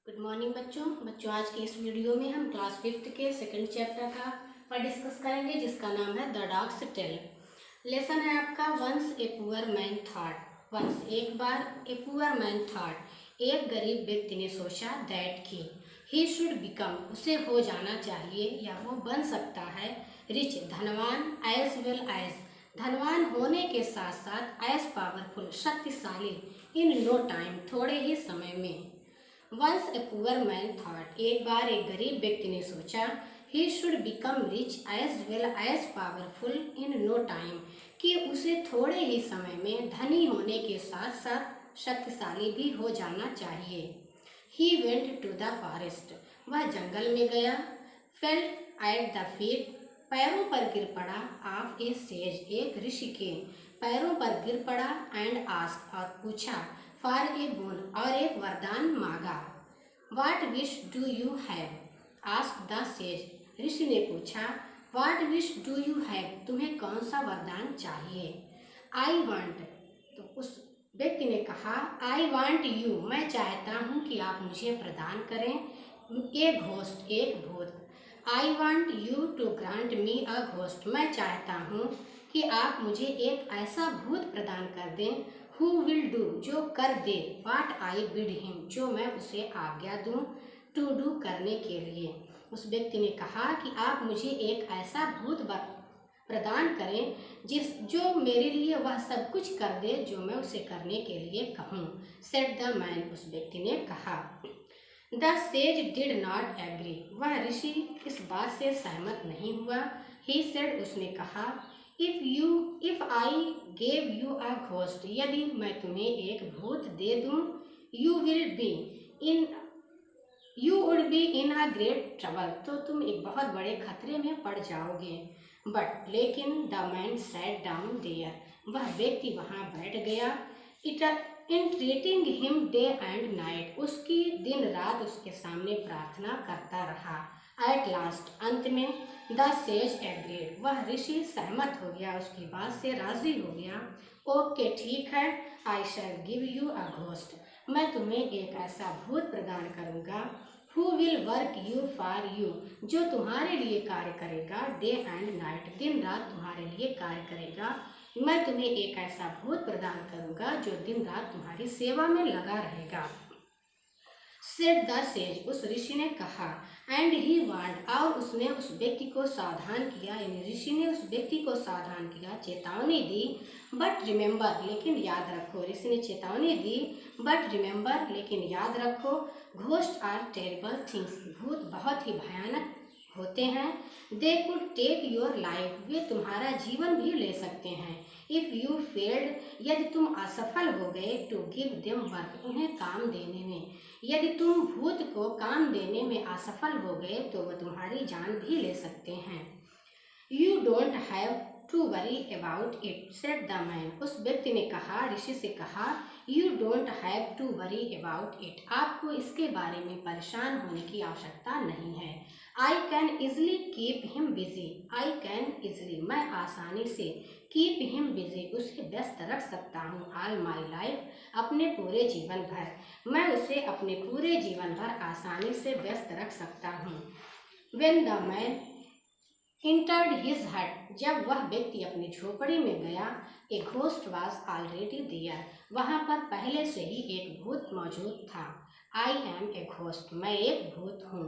Good morning बच्चों आज के इस वीडियो में हम क्लास 5th के सेकंड चैप्टर का पर डिस्कस करेंगे जिसका नाम है द डॉग्स टेल। लेसन है आपका once a poor man thought. Once एक बार ए पुअर मैन थॉट एक गरीब व्यक्ति ने सोचा दैट की ही शुड बिकम उसे हो जाना चाहिए या वो बन सकता है रिच धनवान एज वेल एज धनवान होने के साथ साथ एज पावरफुल शक्तिशाली इन नो टाइम थोड़े ही समय में। Once a poor man thought एक बार एक गरीब व्यक्ति ने सोचा ही should become rich as well as powerful in no time कि उसे थोड़े ही समय में धनी होने के साथ साथ शक्तिशाली भी हो जाना चाहिए। He went to the forest वह जंगल में गया। फेल एट द फीट पैरों पर गिर पड़ा ऑफ ए सेज एक ऋषि के पैरों पर गिर पड़ा एंड आस्क और पूछा फॉर ए बोन और एक वरदान मांगा। What wish do you have ask the sage ऋषि ने पूछा what wish do you have तुम्हें कौन सा वरदान चाहिए। आई वांट तो उस व्यक्ति ने कहा आई वांट यू मैं चाहता हूँ कि आप मुझे प्रदान करें ए घोस्ट एक भूत। I want you to grant me a ghost मैं चाहता हूँ कि आप मुझे एक ऐसा भूत प्रदान कर दें हु विल डू जो कर दे वाट आई बिड हिम जो मैं उसे आज्ञा दूं टू डू करने के लिए। उस व्यक्ति ने कहा कि आप मुझे एक ऐसा भूत प्रदान करें जो मेरे लिए वह सब कुछ कर दे जो मैं उसे करने के लिए कहूँ। सेड द मैन उस व्यक्ति ने कहा। The sage did not agree वह ऋषि इस बात से सहमत नहीं हुआ। ही सेड उसने कहा if I gave you a ghost यदि मैं तुम्हें एक भूत दे दूं you would be in a great trouble तो तुम एक बहुत बड़े खतरे में पड़ जाओगे। बट लेकिन the man sat down there वह व्यक्ति वहां बैठ गया। Entreating him day and night उसकी दिन रात उसके सामने प्रार्थना करता रहा। एट लास्ट अंत में द सेज एग्रीड वह ऋषि सहमत हो गया उसकी बात से राजी हो गया। ओके ठीक है I shall give you a ghost मैं तुम्हें एक ऐसा भूत प्रदान करूँगा who will work you for you जो तुम्हारे लिए कार्य करेगा डे एंड नाइट दिन रात तुम्हारे लिए कार्य करेगा। मैं तुम्हें एक ऐसा भूत प्रदान करूँगा जो दिन रात तुम्हारी सेवा में लगा रहेगा। सेड द सेज उस ऋषि ने कहा एंड ही वार्ड और उसने उस व्यक्ति को सावधान किया यानी ऋषि ने उस व्यक्ति को सावधान किया चेतावनी दी। बट रिमेंबर लेकिन याद रखो ऋषि ने चेतावनी दी बट रिमेंबर लेकिन याद रखो घोस्ट आर टेरिबल थिंग्स भूत बहुत ही भयानक होते हैं। They could take your life वे तुम्हारा जीवन भी ले सकते हैं। इफ़ यू फेल्ड यदि तुम असफल हो गए टू गिव देम वर्क उन्हें काम देने में यदि तुम भूत को काम देने में असफल हो गए तो वह तुम्हारी जान भी ले सकते हैं। You don't have to worry about it said the man उस व्यक्ति ने कहा ऋषि से कहा you don't have to worry about it आपको इसके बारे में परेशान होने की आवश्यकता नहीं है। I can easily keep him busy I can easily मैं आसानी से कीप हिम बिजी उसे व्यस्त रख सकता हूँ ऑल माई लाइफ अपने पूरे जीवन भर मैं उसे अपने पूरे जीवन भर आसानी से व्यस्त रख सकता हूँ। When the man entered his hut जब वह व्यक्ति अपनी झोपड़ी में गया a ghost was already there वहाँ पर पहले से ही एक भूत मौजूद था। आई एम ए घोस्ट मैं एक भूत हूँ।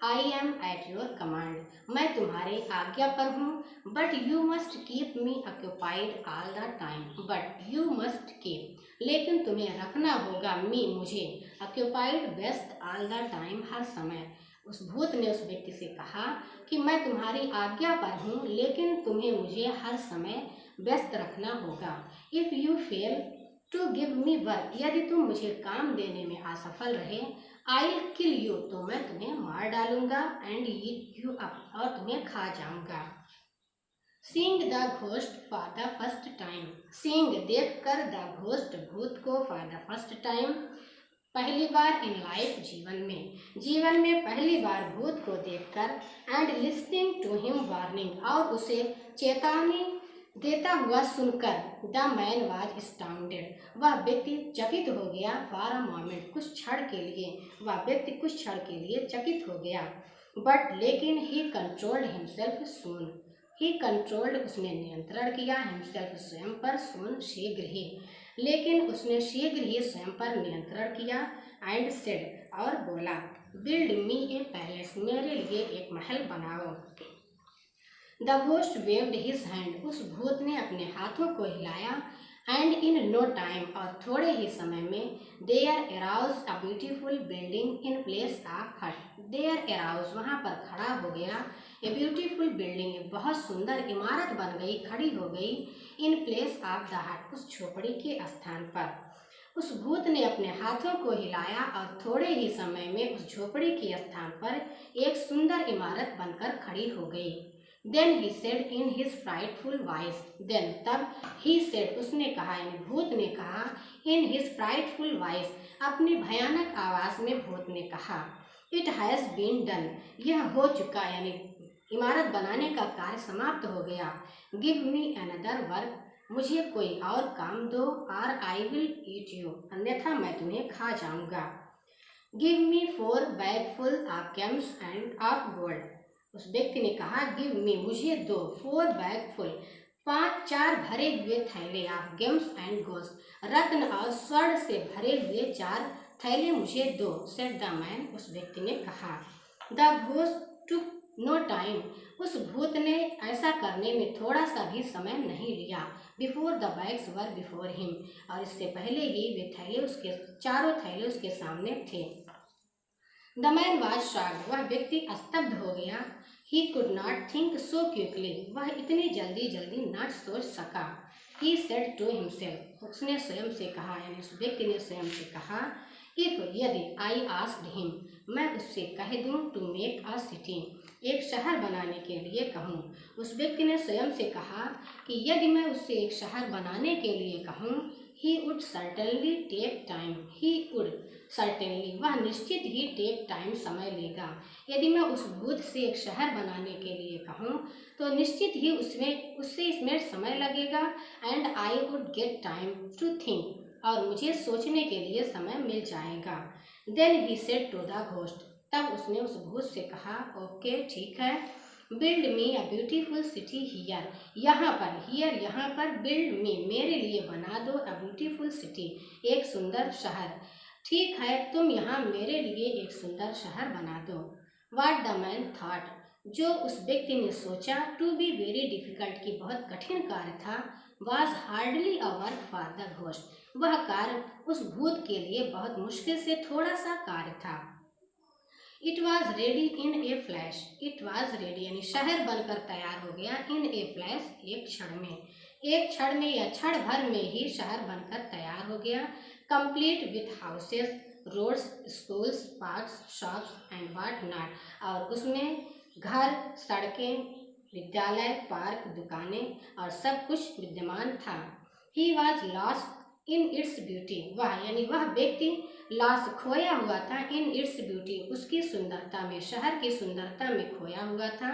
I M at your command मैं तुम्हारे आज्ञा पर हूँ। But you must keep me occupied all the time but you must keep लेकिन तुम्हें रखना होगा मी मुझे ऑक्यूपाइड व्यस्त ऑल द टाइम हर समय। उस भूत ने उस व्यक्ति से कहा कि मैं तुम्हारी आज्ञा पर हूँ लेकिन तुम्हें मुझे हर समय व्यस्त रखना होगा। If you fail to give me work यदि तुम मुझे काम देने में असफल रहे आई विल किल यू तो मैं तुम्हें मार डालूंगा एंड ईट यू अप और तुम्हें खा जाऊंगा। Seeing the ghost for the first time seeing देख कर द घोस्ट भूत को फॉर द फर्स्ट टाइम पहली बार इन लाइफ जीवन में पहली बार भूत को देखकर and listening to him warning और उसे चेतावनी देता हुआ सुनकर द मैन वाज स्टाउंडेड, वह व्यक्ति चकित हो गया। फॉर अ मोमेंट, कुछ क्षण के लिए, वह व्यक्ति कुछ क्षण के लिए चकित हो गया। बट लेकिन ही कंट्रोल्ड हिमसेल्फ सून, ही कंट्रोल्ड, उसने नियंत्रण किया, हिमसेल्फ स्वयं पर, सून शीघ्र ही, लेकिन उसने शीघ्र ही स्वयं पर नियंत्रण किया। एंड सेड, और बोला, बिल्ड मी ए पैलेस, मेरे लिए एक महल बनाओ। The ghost waived his hand, उस भूत ने अपने हाथों को हिलाया। एंड इन नो टाइम, और थोड़े ही समय में, there arose a beautiful building in place of hut, there arose, वहाँ पर खड़ा हो गया, ए ब्यूटीफुल बिल्डिंग, एक बहुत सुंदर इमारत बन गई, खड़ी हो गई, इन प्लेस ऑफ द हट, उस झोपड़ी के स्थान पर। उस भूत ने अपने हाथों को हिलाया और थोड़े ही समय में उस झोपड़ी के स्थान पर एक सुंदर इमारत बनकर खड़ी हो गई। Then he said in his frightful voice, then तब, ही सेड, उसने कहा, यानी भूत ने कहा, इन हिज फ्राइटफुल वॉइस, अपनी भयानक आवाज में भूत ने कहा, इट हैज़ बीन डन, यह हो चुका, यानी इमारत बनाने का कार्य समाप्त हो गया। गिव मी अनदर वर्क, मुझे कोई और काम दो, और आई विल ईट यू, अन्यथा मैं तुम्हें खा जाऊंगा। Give me 4 bag full of games end of gold, उस व्यक्ति ने कहा, गिव मी, मुझे दो, 4 बैग फुल, 4 भरे हुए थैले, ऑफ गेम्स एंड गोल्ड, रत्न और स्वर्ण से भरे हुए 4 थैले मुझे दो। सेड द मैन, उस व्यक्ति ने कहा। The ghost took no time, उस भूत ने ऐसा करने में थोड़ा सा भी समय नहीं लिया। Before the bags were before him, और इससे पहले ही वे थैले, उसके चारों थैले उसके सामने थे। द मैन वाज शॉक्ड, वह व्यक्ति स्तब्ध हो गया। ही could not think so quickly, वह इतनी जल्दी जल्दी न सोच सका। ही सेड टू हिमसेल्फ, उसने स्वयं से कहा, यानी उस व्यक्ति ने स्वयं से कहा, इफ, यदि, आई आस्क्ड हिम, मैं उससे कह दूं, टू मेक अ सिटी, एक शहर बनाने के लिए कहूँ। उस व्यक्ति ने स्वयं से कहा कि यदि मैं उससे एक शहर बनाने के लिए कहूँ, he would certainly take time, he would certainly, वह निश्चित ही टेक टाइम, समय लेगा। यदि मैं उस भूत से एक शहर बनाने के लिए कहूँ तो निश्चित ही उससे इसमें समय लगेगा। And I would get time to think, और मुझे सोचने के लिए समय मिल जाएगा। Then he said to the ghost, तब उसने उस भूत से कहा, ओके ठीक है, build me a beautiful city here, यहाँ पर, हियर यहाँ पर, बिल्ड मी, मेरे लिए बना दो, अ ब्यूटीफुल सिटी, एक सुंदर शहर। ठीक है, तुम यहाँ मेरे लिए एक सुंदर शहर बना दो। वाट द मैन थॉट, जो उस व्यक्ति ने सोचा, टू बी वेरी डिफिकल्ट, की बहुत कठिन कार्य था, was hardly a work for the ghost, वह कार्य उस भूत के लिए बहुत मुश्किल से थोड़ा सा कार्य था। It was ready in A flash, it was ready, यानी शहर बनकर तैयार हो गया, इन ए फ्लैश, एक क्षण में, एक क्षण में या क्षण भर में ही शहर बनकर तैयार हो गया। Complete with houses, roads, schools, parks, shops and what not, और उसमें घर, सड़कें, विद्यालय, पार्क, दुकानें और सब कुछ विद्यमान था। He was lost in its beauty, वह, यानी वह व्यक्ति लॉस, खोया हुआ था, इन इट्स ब्यूटी, उसकी सुंदरता में, शहर की सुंदरता में खोया हुआ था।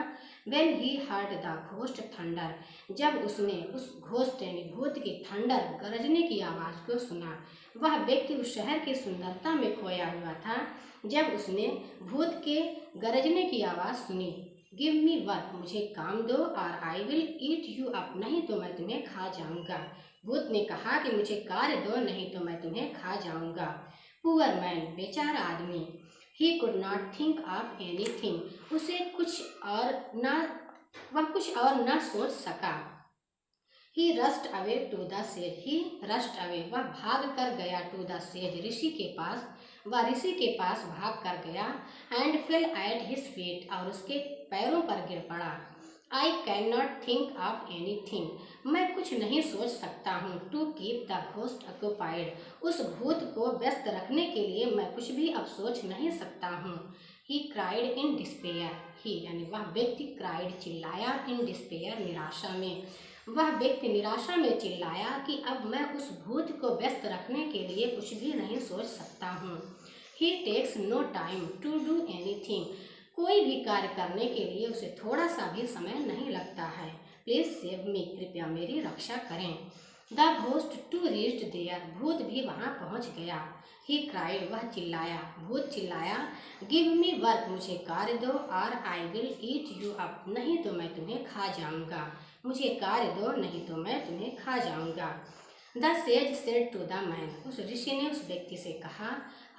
When he heard the ghost thunder, जब उसने उस घोस्ट यानी भूत की थंडर, गरजने की आवाज़ को सुना, वह व्यक्ति उस शहर की सुंदरता में खोया हुआ था जब उसने भूत के गरजने की आवाज़ सुनी। गिव मी वर्क, मुझे काम दो, और I will eat you up, नहीं तो मैं तुम्हें खा जाऊंगा। भूत ने कहा कि मुझे कार्य दो, नहीं तो मैं तुम्हें खा जाऊंगा। पुअर मैन, बेचारा आदमी, he could not think of anything, उसे वह कुछ और न सोच सका। He rushed away to the sage, he rushed away, वह भाग कर गया, टू द सेज, ऋषि के पास, वह ऋषि के पास भाग कर गया। And fell at his feet, और उसके पैरों पर गिर पड़ा। I can not think of anything, मैं कुछ नहीं सोच सकता हूँ। To keep the ghost occupied, उस भूत को व्यस्त रखने के लिए मैं कुछ भी अब सोच नहीं सकता हूँ। ही क्राइड इन डिस्पेयर, ही यानी वह व्यक्ति, क्राइड, चिल्लाया, इन डिस्पेयर, निराशा में, वह व्यक्ति निराशा में चिल्लाया कि अब मैं उस भूत को व्यस्त रखने के लिए कुछ भी नहीं सोच सकता हूँ। He takes no time to do anything, कोई भी कार्य करने के लिए उसे थोड़ा सा भी समय नहीं लगता है। प्लीज सेव मी, कृपया मेरी रक्षा करें। The ghost too reached there, भूत भी वहाँ पहुँच गया। ही क्राइड, वह चिल्लाया, भूत चिल्लाया, गिव मी वर्क, मुझे कार्य दो, और I will eat you up, नहीं तो मैं तुम्हें खा जाऊंगा। मुझे कार्य दो, नहीं तो मैं तुम्हें खा जाऊंगा। The sage said to the man, उस ऋषि ने उस व्यक्ति से कहा,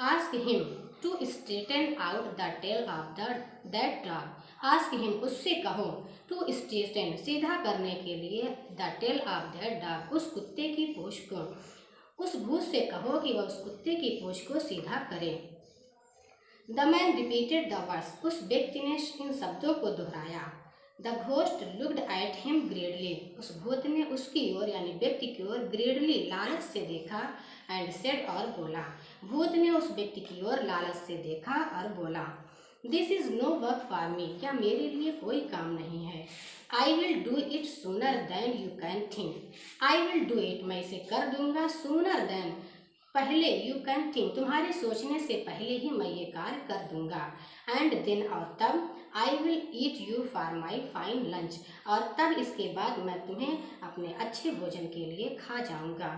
ask him to straighten out the tail of that dog, ask him, उससे कहो, टू स्ट्रेटन, सीधा करने के लिए, the tail of that dog, उस कुत्ते की पूंछ को, उस भूत से कहो कि वह उस कुत्ते की पूंछ को सीधा करे। The man repeated the words, उस व्यक्ति ने इन शब्दों को दोहराया। The ghost looked at him gravely, उस भूत ने उसकी ओर यानी व्यक्ति की ओर ग्रेडली, लालच से देखा, एंड सेड, और बोला, भूत ने उस व्यक्ति की ओर लालच से देखा और बोला, this is no work for me, क्या मेरे लिए कोई काम नहीं है। I will do it sooner than you can think, I will do it, मैं इसे कर दूंगा, सूनर देन, पहले, यू कैन थिंक, तुम्हारे सोचने से पहले ही मैं ये कार्य कर दूंगा, एंड देन, और तब, I will eat you for my fine lunch, और तब इसके बाद मैं तुम्हें अपने अच्छे भोजन के लिए खा जाऊंगा।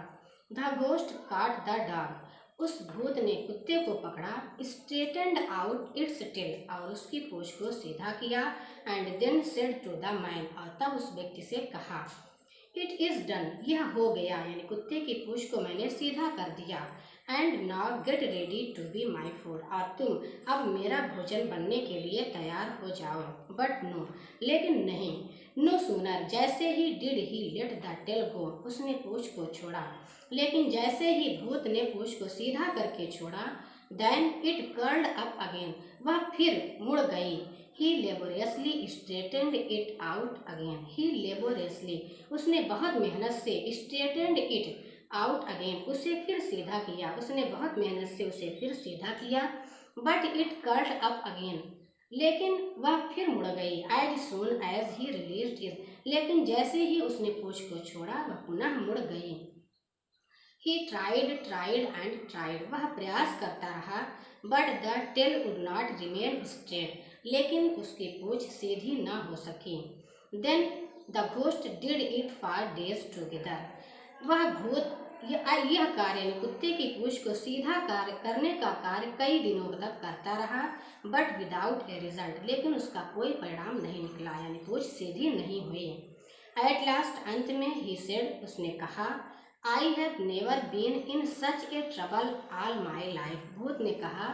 द घोस्ट काट द डॉग, उस भूत ने कुत्ते को पकड़ा, स्ट्रेटेंड आउट इट्स टेल, और उसकी पूंछ को सीधा किया, and then said to the man, और तब उस व्यक्ति से कहा, इट इज़ डन, यह हो गया, यानी कुत्ते की पूंछ को मैंने सीधा कर दिया, and now get ready to be my food, और तुम अब मेरा भोजन बनने के लिए तैयार हो जाओ। बट नो, लेकिन नहीं, नो सूनर, जैसे ही did he let the tail go, उसने पूंछ को छोड़ा, लेकिन जैसे ही भूत ने पूंछ को सीधा करके छोड़ा, then it curled up again, वह फिर मुड़ गई। He laboriously straightened it out again, he laboriously, उसने बहुत मेहनत से, स्ट्रेटेंड इट आउट अगेन, उसे फिर सीधा किया, उसने बहुत मेहनत से उसे फिर सीधा किया, but it curled up again, लेकिन वह फिर मुड़ गई, as soon as he released it, लेकिन जैसे ही उसने पूंछ को छोड़ा वह पुनः मुड़ गई। He tried tried and tried, वह प्रयास करता रहा, but the tail would not remain straight, लेकिन उसकी पूंछ सीधी न हो सकी। Then the ghost did it for days together, वह भूत यह कार्य कुत्ते की पूंछ को सीधा करने का कार्य कई दिनों तक करता रहा, बट विदाउट ए रिजल्ट, लेकिन उसका कोई परिणाम नहीं निकला, यानी पूंछ सीधी नहीं हुई। एट लास्ट, अंत में, ही सेड, उसने कहा, I have never been in such a trouble all my life, भूत ने कहा,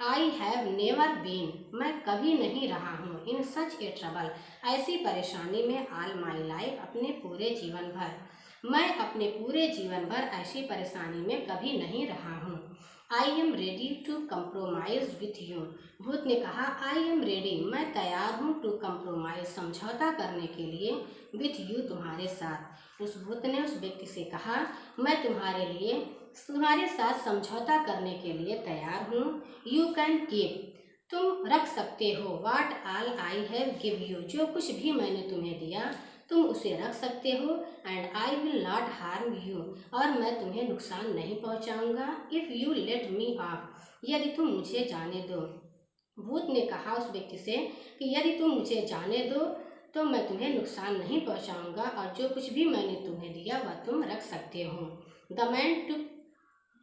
आई हैव नेवर बीन, मैं कभी नहीं रहा हूँ, इन सच ए ट्रबल, ऐसी परेशानी में, ऑल माई लाइफ, अपने पूरे जीवन भर, मैं अपने पूरे जीवन भर ऐसी परेशानी में कभी नहीं रहा हूँ। I am ready to compromise with you, भूत ने कहा, आई एम रेडी, मैं तैयार हूँ, टू कंप्रोमाइज, समझौता करने के लिए, विथ यू, तुम्हारे साथ। उस भूत ने उस व्यक्ति से कहा, मैं तुम्हारे साथ समझौता करने के लिए तैयार हूँ। यू कैन कीप, तुम रख सकते हो, what all I have give you, जो कुछ भी मैंने तुम्हें दिया तुम उसे रख सकते हो, and I will not harm you, और मैं तुम्हें नुकसान नहीं पहुंचाऊंगा, if you let me off, यदि तुम मुझे जाने दो। भूत ने कहा उस व्यक्ति से कि यदि तुम मुझे जाने दो तो मैं तुम्हें नुकसान नहीं पहुंचाऊंगा, और जो कुछ भी मैंने तुम्हें दिया वह तुम रख सकते हो। The man took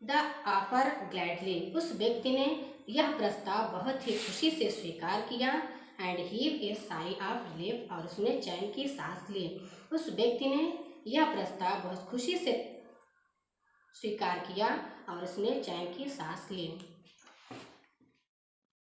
the offer gladly, उस व्यक्ति ने यह प्रस्ताव बहुत ही खुशी से स्वीकार किया, and heave A sigh of relief, और उसने चैन की सांस ली। उस व्यक्ति ने यह प्रस्ताव बहुत खुशी से स्वीकार किया और उसने चैन की सांस ली।